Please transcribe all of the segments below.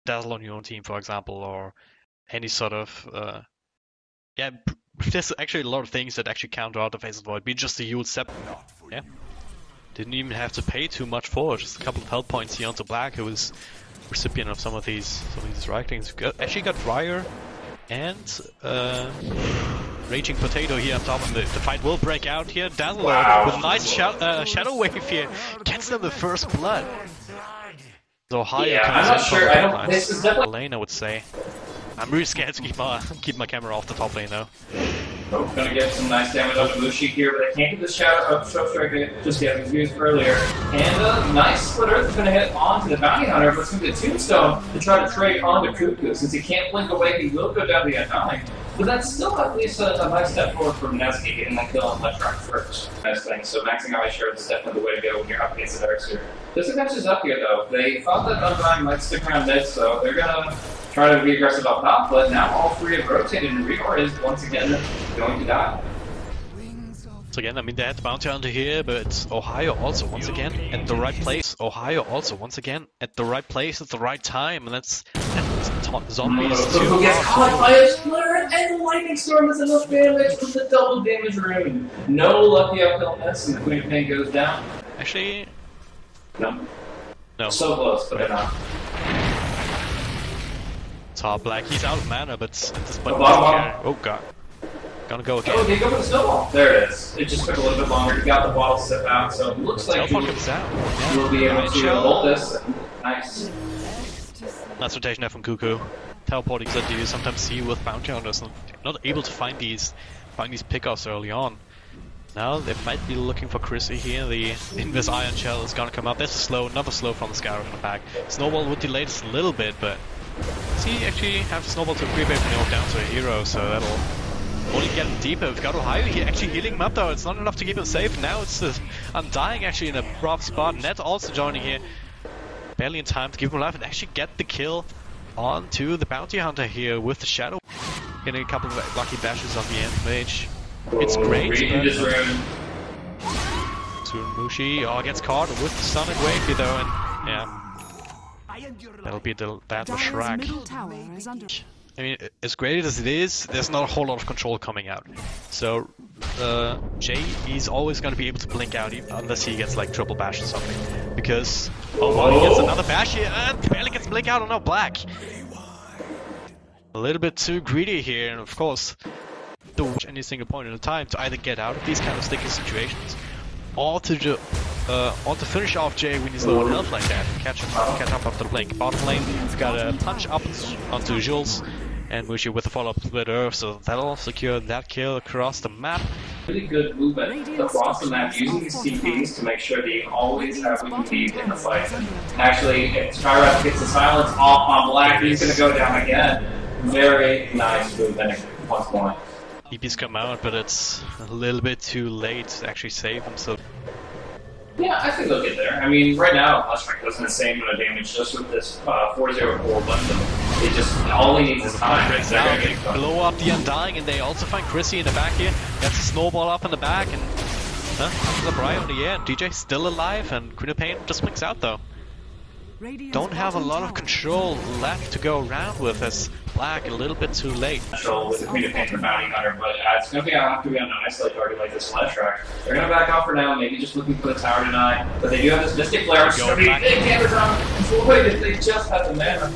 Dazzle on your own team, for example, or any sort of yeah. There's actually a lot of things that actually counter out the Faceless Void. Be just the Yule Scepter. Yeah. Didn't even have to pay too much for it. Just a couple of health points here onto Black, who was recipient of some of these writings. Actually got Ryer and Raging Potato here on top of the fight will break out here. Dazzle with a nice shadow wave here gets them the first blood. So higher I'm not sure. I don't. This is definitely lane, I would say. I'm really scared to keep my camera off the top lane though. Oh, gonna get some nice damage on the Mushi here, but I can't get the shadow Stroke Strike just yet, as used earlier. And a nice Split Earth is gonna hit onto the Bounty Hunter, but it's gonna be a Tombstone to try to trade onto Cuckoo. Since he can't blink away, he will go down the Undying. But that's still at least a nice step forward for Mineski, getting that kill on left track first. Nice thing. So maxing out my shards is definitely the way to go when you're up against the Darkseer. This match is up here though. They thought that Undying might stick around mid, so they're gonna try to be aggressive up top, but now all three have rotated and Reor is once again going to die. So again, I mean, they had the Bounty Hunter here, but Ohio also once again at the right place. Ohio also once again at the right place at the right time, and that's zombies Who gets caught by a Splitter and Lightning Storm is enough damage with the double damage rune. No lucky uphill miss, and the Queen of Pain goes down. Actually, no. So close, but not. Top Black, he's out of mana, but at this point, oh god. Gonna go again. Oh, they go for the snowball. There it is. It just took a little bit longer. He got the bottle set out, so it looks like comes out. We'll be able to hold this. Nice. Nice rotation there from Cuckoo. Teleporting that you sometimes see with Bounty Hunters, not able to find these pickoffs early on. Now they might be looking for Chrissy here. The Invis Iron Shell is gonna come out. There's a slow, another slow from the Scout in the back. Snowball would delay this a little bit, but he actually have the Snowball to creep him down to a hero, so that'll only get him deeper. We've got Ohio here actually healing him up though. It's not enough to keep him safe. Now it's Undying actually in a rough spot. Net also joining here. Barely in time to give him life and actually get the kill onto the Bounty Hunter here with the Shadow. Getting a couple of lucky dashes on the end mage. It's great. Mushi gets caught with the Sonic Wave here though, and yeah. That'll be the battle Shrek. I mean, as great as it is, there's not a whole lot of control coming out. So, Jay, he's always going to be able to blink out unless he gets like triple bash or something. Because, he gets another bash here and barely gets blink out on no Black. A little bit too greedy here, and of course, don't watch any single point in a time to either get out of these kind of sticky situations or to finish off Jay when he's low on health like that. Catch up after the blink. Bottom lane, we've got a punch up onto Jules. And Mushi with a follow-up Split Earth, so that'll secure that kill across the map. Really good movement across the map using these TPs to make sure that you always have what you need in the fight. Actually, if Skyrap gets the silence off on Black, he's going to go down again. Very nice movement once more. TPs come out, but it's a little bit too late to actually save him, so... Yeah, I think they'll get there. I mean, right now, Mushroom doesn't the same amount of damage just with this 4-0-4 bundle. It just, all he needs is time. They blow up the Undying, and they also find Chrissy in the back here. Gets a snowball up in the back, and comes up right on the air. DJ still alive, and Queen of Pain just blinks out though. Don't have a lot of control left to go around with as Black a little bit too late. Control with the Queen of Pain for Bounty Hunter, but it's going to have to be on an isolate target like this flash track. They're going to back off for now, maybe just looking for the tower tonight, but they do have this Mystic Flare, which is going to be big damage on Floyd if they just have the mana.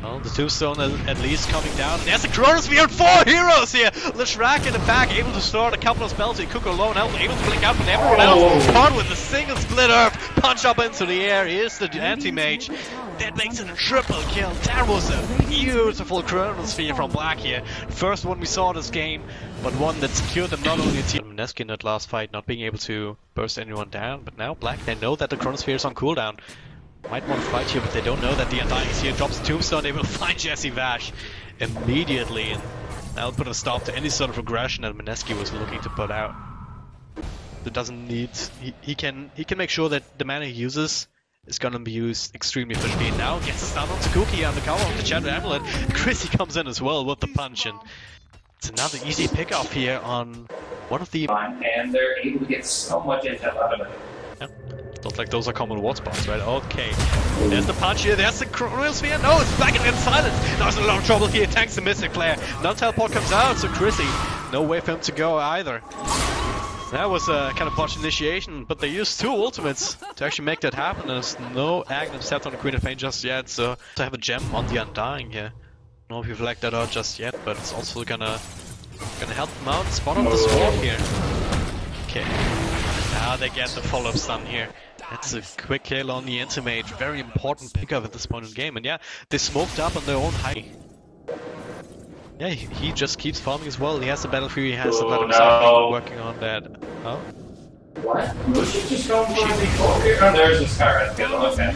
Well, the Tombstone at least coming down. And there's the Chronosphere and 4 heroes here! Leshrac in the back, able to start a couple of spells. He Cuckoo alone, able to blink out, but everyone else caught with a single Split Earth. Punch up into the air. Here's the anti-mage. That makes it a triple kill. That was a beautiful Chronosphere from Black here. First one we saw this game, but one that secured them not only team Mineski in that last fight, not being able to burst anyone down, but now Black, they know that the Chronosphere is on cooldown. Might want to fight here, but they don't know that the Undying is here. Drops the Tombstone, they will find Jesse Vash immediately, and that'll put a stop to any sort of regression that Mineski was looking to put out. It doesn't need... He can make sure that the mana he uses is gonna be used extremely efficiently. And now gets a stun onto Cookie on the cover of the Shadow Amulet. Chrissy comes in as well with the punch, and it's another easy pick-off here on one of the... And they're able to get so much intel out of it. Yeah. Not like those are common ward spots, right? Okay. There's the punch here, there's the Chronosphere. No, it's back against Silence. Now there's a lot of trouble here. Tanks the Mystic Flare. Non-teleport comes out, so Chrissy, no way for him to go either. That was a kind of botched initiation, but they used 2 ultimates to actually make that happen. There's no Aghanim set on the Queen of Pain just yet, so to have a gem on the Undying here. I don't know if you've flagged that out just yet, but it's also gonna help them out. Spot on the sword here. Okay. Now they get the follow-up stun here. That's a quick kill on the Intimate. Very important pickup at this point in the game. And yeah, they smoked up on their own high. Yeah, he just keeps farming as well. He has the Battle Fury, he has the Blood himself working on that. Oh? What? Mushi just going for the default here? Oh, there's a Skyrim. Okay.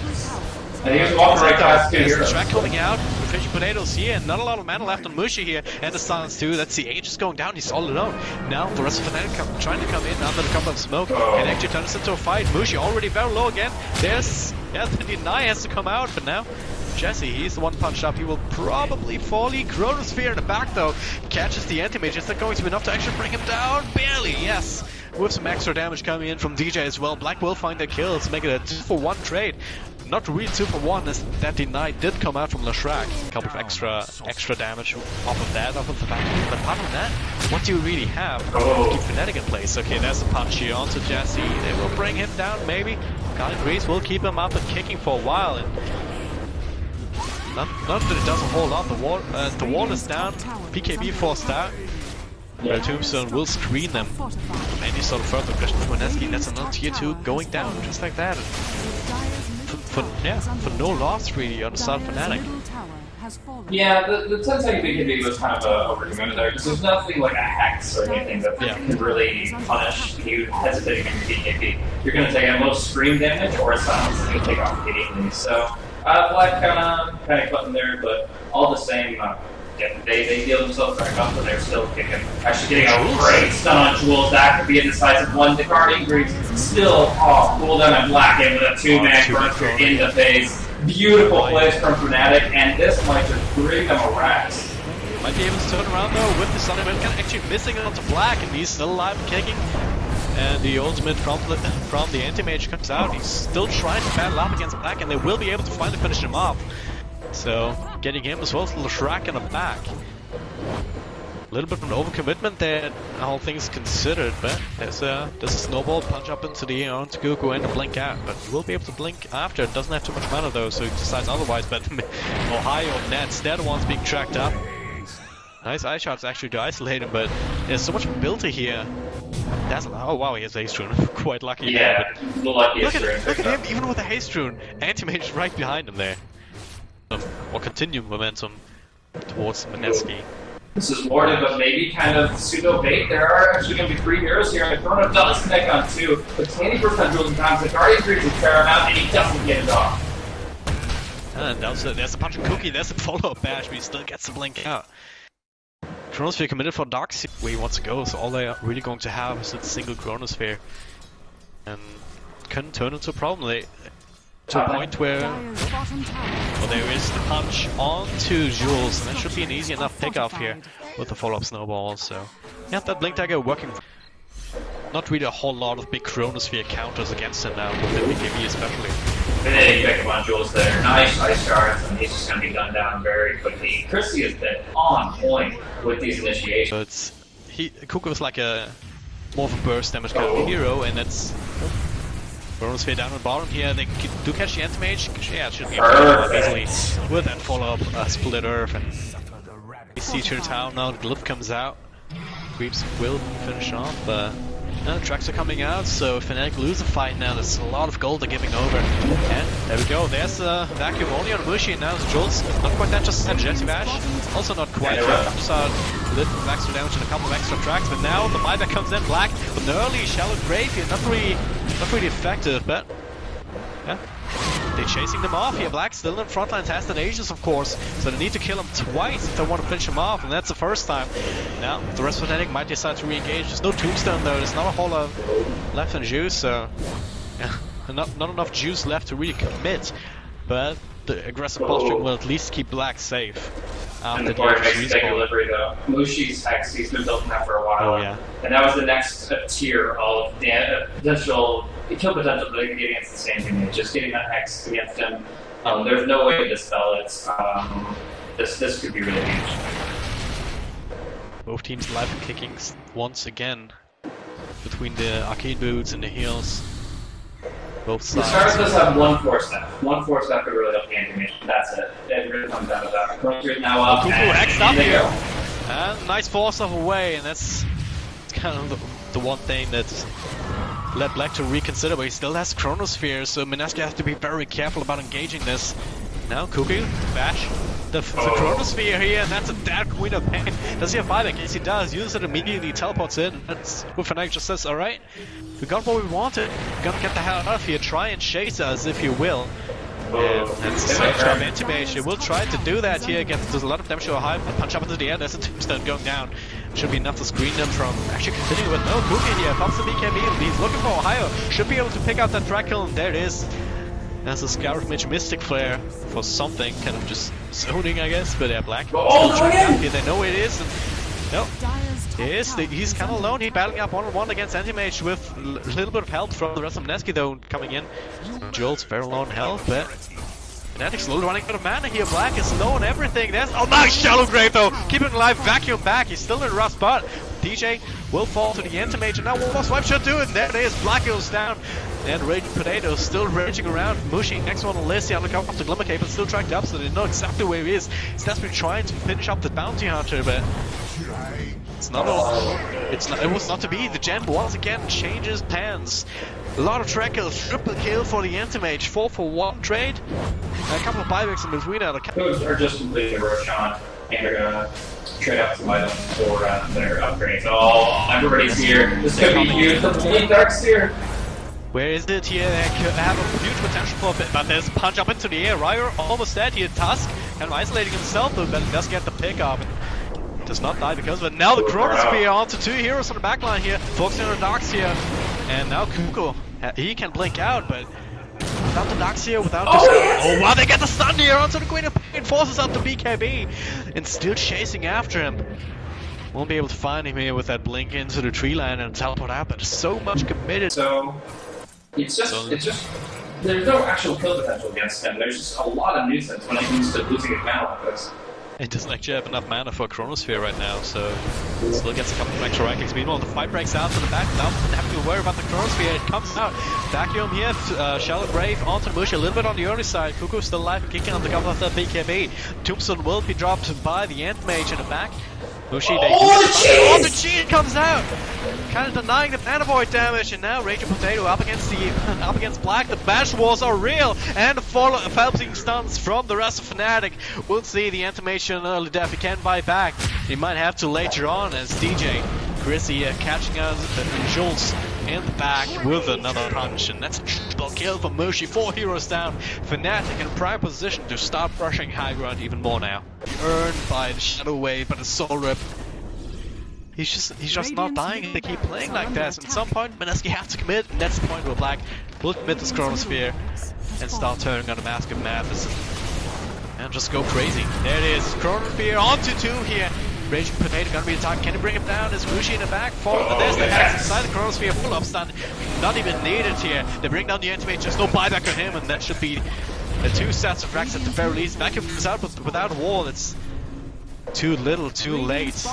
And he was walking right past 2 heroes. There's the track coming out, fishing potatoes here, and not a lot of mana left on Mushi here, and the silence too. That's the Aegis going down, he's all alone. Now the rest of Fnatic trying to come in under the cover of smoke, and actually turns into a fight. Mushi already very low again. There's, yeah, the Deny has to come out, but now Jesse, he's the one punched up. He will probably fall. Chronosphere in the back though, catches the anti-mage. Is that going to be enough to actually bring him down? Barely, yes. With some extra damage coming in from DJ as well. Black will find the kills to make it a 2-for-1 trade. Not really 2-for-1 as that Deny did come out from Leshrac. A couple of extra damage off of that, off of the back. But apart from that, what do you really have to keep Fnatic in place? Okay, there's a punch here onto Jesse. They will bring him down maybe. Guardian Grease will keep him up and kicking for a while. And not that it does a whole lot. The wall is down. PKB forced out. The Tombstone will screen them from any sort of further aggression from Mineski, and that's another tier 2 going down just like that. For no loss really on the side of Fnatic. Yeah, the 10-second BKB was kind of overcommitted there, because there's nothing like a hex or anything that can really punish you hesitating on your BKB. You're going to take at most scream damage or silence and you'll take off immediately. So, Black kind of button there, but all the same, they heal themselves back up, but they're still kicking. Actually getting a great stun on Jules. That could be a decisive one. The Guardian Grease still cooldown and Black in with a 2-man burster in the face. Beautiful plays from Fnatic, and this might just bring them a rest. Might be able to turn around though with the Sunny Man, kind of actually missing it onto Black, and he's still alive and kicking. And the ultimate from the anti-mage comes out. He's still trying to battle up against Black, and they will be able to finally finish him off. So, getting him as well as Leshrac in the back. A little bit of an overcommitment there, all things considered, but there's a snowball punch up into the air onto Goku and a blink out. But he will be able to blink after. It doesn't have too much mana though, so he decides otherwise. But Ohio and Nets, they're the ones being tracked up. Nice eye shots actually to isolate him, but there's so much ability here. Oh wow, he has a haste rune. Quite lucky. Yeah, the luckiest rune. Look at him, even with a haste rune. Anti-mage is right behind him there. Or continue momentum towards Mineski. This is warded, but maybe kind of pseudo bait. There are actually going to be 3 heroes here, and the Chrono does connect on 2, but 20% Jules and times. The Guardian Grease is paramount, and he doesn't get it off. And there's the punch and cookie, there's a follow-up bash, but he still gets the blink out. Chronosphere committed for Darkseid where he wants to go, so all they are really going to have is a single Chronosphere. And can turn into a problem. To a point where there is the punch onto Jules, and that should be an easy enough pickup here with the follow-up snowball. So yeah, that blink dagger working. Not really a whole lot of big Chronosphere counters against him now, with the BKB especially. And then he picked up on Jules there. Nice ice shards, and he's just going to be done down very quickly. Chrissy has been on point with these initiations. So Kuka was like a more of a burst damage kind of hero, and that's Chronosphere down on bottom here. They do catch the anti-mage. Yeah, it should be easily with that follow-up split earth. And we see to the town now. The glyph comes out. Creeps will finish off. The tracks are coming out, so if Fnatic lose the fight now, there's a lot of gold they're giving over. And there we go, there's a vacuum only on Mushi, and now it's Jules. Not quite that, just a Jesse Bash. Also not quite just a little extra damage and a couple of extra tracks, but now the buyback comes in. Black with an early shallow grave here, not really effective, but yeah. They're chasing them off here. Black still in front lines, has the Aegis of course, so they need to kill him twice if they want to finish him off, and that's the first time. Now, the rest of Fnatic might decide to re-engage. There's no Tombstone though, there's not a whole lot left in juice, so yeah, not enough juice left to really commit, but the aggressive posturing will at least keep Black safe. And the board makes a big delivery though. Mushi's Hex, he's been building that for a while. Oh, yeah. And that was the next tier of potential kill potential that they can get against the same team. Just getting that X against him, there's no way to dispel it. This could be really huge. Both teams live kicking once again between the arcade boots and the heels. Both sides. The stars does have one force staff. One force staff could really help the animation. That's it. It really comes down to that. Cruncher is now up. Cuckoo X'd up here. And nice force off away, and that's kind of the one thing that's led Black to reconsider, but he still has Chronosphere, so Mineski has to be very careful about engaging this. Now Cuckoo, bash the Chronosphere here, and that's a dead Queen of Pain. Does he have buyback? Yes, he does. Uses it immediately, teleports in. That's what Fnatic just says, alright, we got what we wanted. We're gonna get the hell out of here. Try and chase us if you will. And that's the same time Intimation will try to do that here. There's a lot of damage to a high punch up into the air. There's a tombstone going down. Should be enough to screen them from actually continuing with no Cookie here. Pops the BKB. He's looking for Ohio. Should be able to pick out that track kill, and there it is. That's a Scout Mage Mystic Flare for something, kind of just zoning, I guess. But yeah, Black. Here they know it is. And no, he's kind of alone. He's battling up 1-on-1 against Anti-Mage with a little bit of help from the rest of Mineski though coming in. Jules very low on health, but Fnatic slowly running out of mana here. Black is low on everything. There's nice Shallow Grave though, keeping alive. Vacuum back. He's still in a rough spot. DJ will fall to the Anti-Mage, and now one more swipe should do it. There it is. Black goes down. And Raging Potato still raging around. Mushi next one on the list. He undercover off the Glimmer Cape, but still tracked up, so they know exactly where he is. He's desperately trying to finish up the Bounty Hunter, but it's not it was not to be. The Gen once again changes plans. A lot of track kills, triple kill for the Anti-Mage, 4-for-1 trade. And a couple of buybacks in between out. Those are just completely Roshan, and they're gonna trade out some items for their upgrades. Oh, everybody's here. This could be huge. The Blink Dark's here. Where is it here? They have a huge potential for a bit, but there's a punch up into the air. Ryer almost dead here. Tusk kind of isolating himself, but does get the pick up. Does not die because of it. Now the Chronosphere onto two heroes on the backline here. Focusing on the Darks here. And now Kuko, he can blink out, but without the Darks here, without the oh wow, they get the stun here onto the Queen of Pain, forces out the BKB, and still chasing after him. Won't be able to find him here with that blink into the tree line and teleport out, but so much committed. So it's just there's no actual kill potential against him. There's just a lot of nuisance when it comes to losing his mana like this. It doesn't actually have enough mana for a Chronosphere right now, so still gets a couple of extra right clicks. Meanwhile, the fight breaks out to the back without having to worry about the Chronosphere. It comes out. Vacuum here, Shallow Grave onto Mushi, a little bit on the early side. Kuku's still alive and kicking on the cover of that BKB. Tombstone will be dropped by the Ant-Mage in the back. Mushi, the cheat comes out! Kind of denying the mana void damage, and now Raging Potato up against Black. The bash wars are real, and the felping stunts from the rest of Fnatic. We'll see the Anti-Mage early death. He can buy back. He might have to later on as DJ Chrissy catching us and Jules in the back with another punch, and that's a triple kill for Mushi. 4 heroes down. Fnatic in prime position to start brushing high ground even more now. Earned by the Shadow Wave, but the Soul Rip. He's just not dying if they keep playing like that. At some point, Mineski have to commit, and that's the point where Black will commit this Chronosphere and start turning on the Mask of Madness and just go crazy. There it is, Chronosphere onto 2 here. Raging Potato gonna be attacked. Can he bring him down? Is Mushi in the back? There's the Max inside the Chronosphere, full up stun. Not even needed here. They bring down the Anti-Mage, just no buyback on him, and that should be the 2 sets of racks at the very least. Vacuum comes out, but without a wall, it's too little, too late.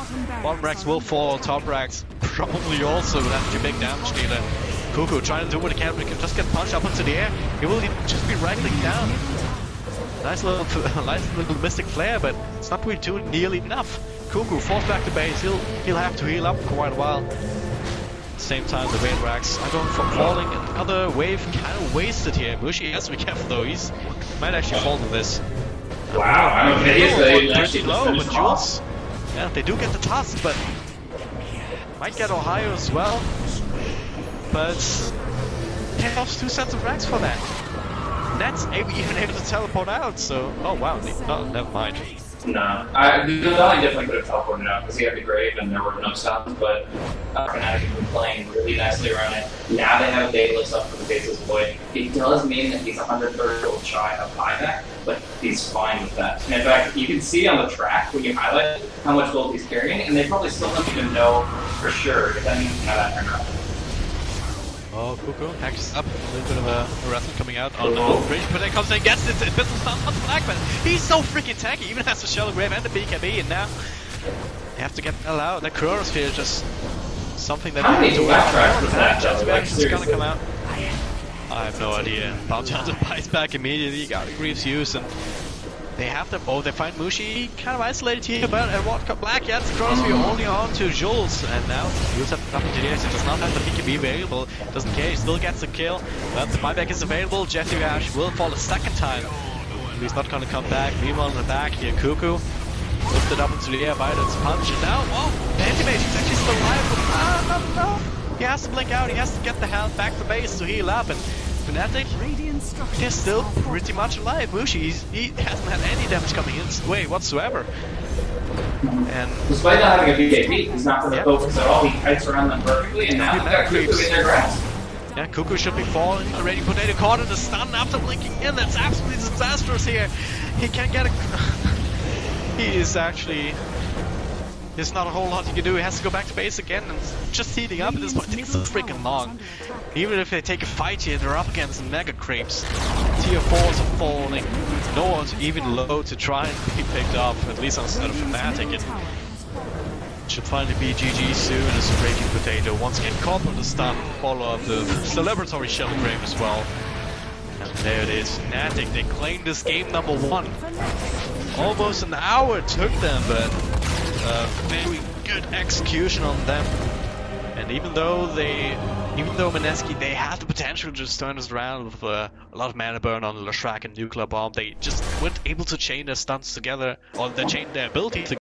Bottom racks will fall, top racks probably also with that big damage dealer. Kuku trying to do what he can, but he can just get punched up into the air. He will just be right-clicking down. Nice little Mystic Flare, but it's not really doing nearly enough. Kuku falls back to base. He'll have to heal up for quite a while. At the same time, the Wave racks are going for falling. Another wave kind of wasted here. Mushi has to be careful though. He might actually fall to this. Wow, I don't think pretty low, but Jules, yeah, they do get the Tusk, but might get Ohio as well. But he lost 2 sets of racks for that. That's even able to teleport out. So, oh wow, never mind. No, I definitely could have teleported out because he had the Grave and there were no stuns, but Fnatic has been playing really nicely around it. Now they have a Daedalus up for the Faceless Void. It does mean that he's 130 gold shy of buyback, but he's fine with that. And in fact, you can see on the track when you highlight how much gold he's carrying, and they probably still don't even know for sure, depending on how that turned out. Oh, Cuckoo hacks up. A little bit of a harassment coming out on the bridge, but then comes in, gets it. Business stun on Blackman. He's so freaking tanky, even has the Shallow Grave and the BKB, and now they have to get the hell out. The Chronosphere is just something that they need to work on. Just gonna come out. I have no idea. Bounty Hunter buys back immediately, got a Greaves use, and they have to. Oh, they find Mushi kind of isolated here, but at what Black gets the Chronosphere only on to Jules, and now Jules has nothing to do. He does not have the BKB available, doesn't care, he still gets the kill, but the buyback is available. Jeffy Ash will fall a second time. He's not gonna come back. Meanwhile, in the back here, Cuckoo lifted up into the air by its punch, and now, whoa, the anti-mage, he's actually still alive, but no. He has to blink out, he has to get the health back to base to heal up, and Fnatic, they're still pretty much alive. Mushi, he hasn't had any damage coming his way whatsoever. And despite not having a BKB, he's not going to focus at all. He kites around them perfectly, and now they've got Cuckoo in their grasp. Yeah, Cuckoo should be falling. The Raging Potato caught in the stun after blinking in. That's absolutely disastrous here. He can't get a... He is actually... There's not a whole lot he can do. He has to go back to base again and just heating up at this point. It takes so freaking long. Even if they take a fight here, they're up against Mega Creeps. Tier 4s are falling. No one's even low to try and be picked up, at least on the side of Fnatic. It should finally be GG soon as Raging Potato once again caught on the stun, follow up the celebratory Shell Grave as well. And there it is, Fnatic, they claim this game number 1. Almost an hour it took them, but very good execution on them. And even though Mineski, they have the potential to just turn this around with a lot of mana burn on Leshrac and Nuclear Bomb, they just weren't able to chain their stunts together, or they chained their ability together.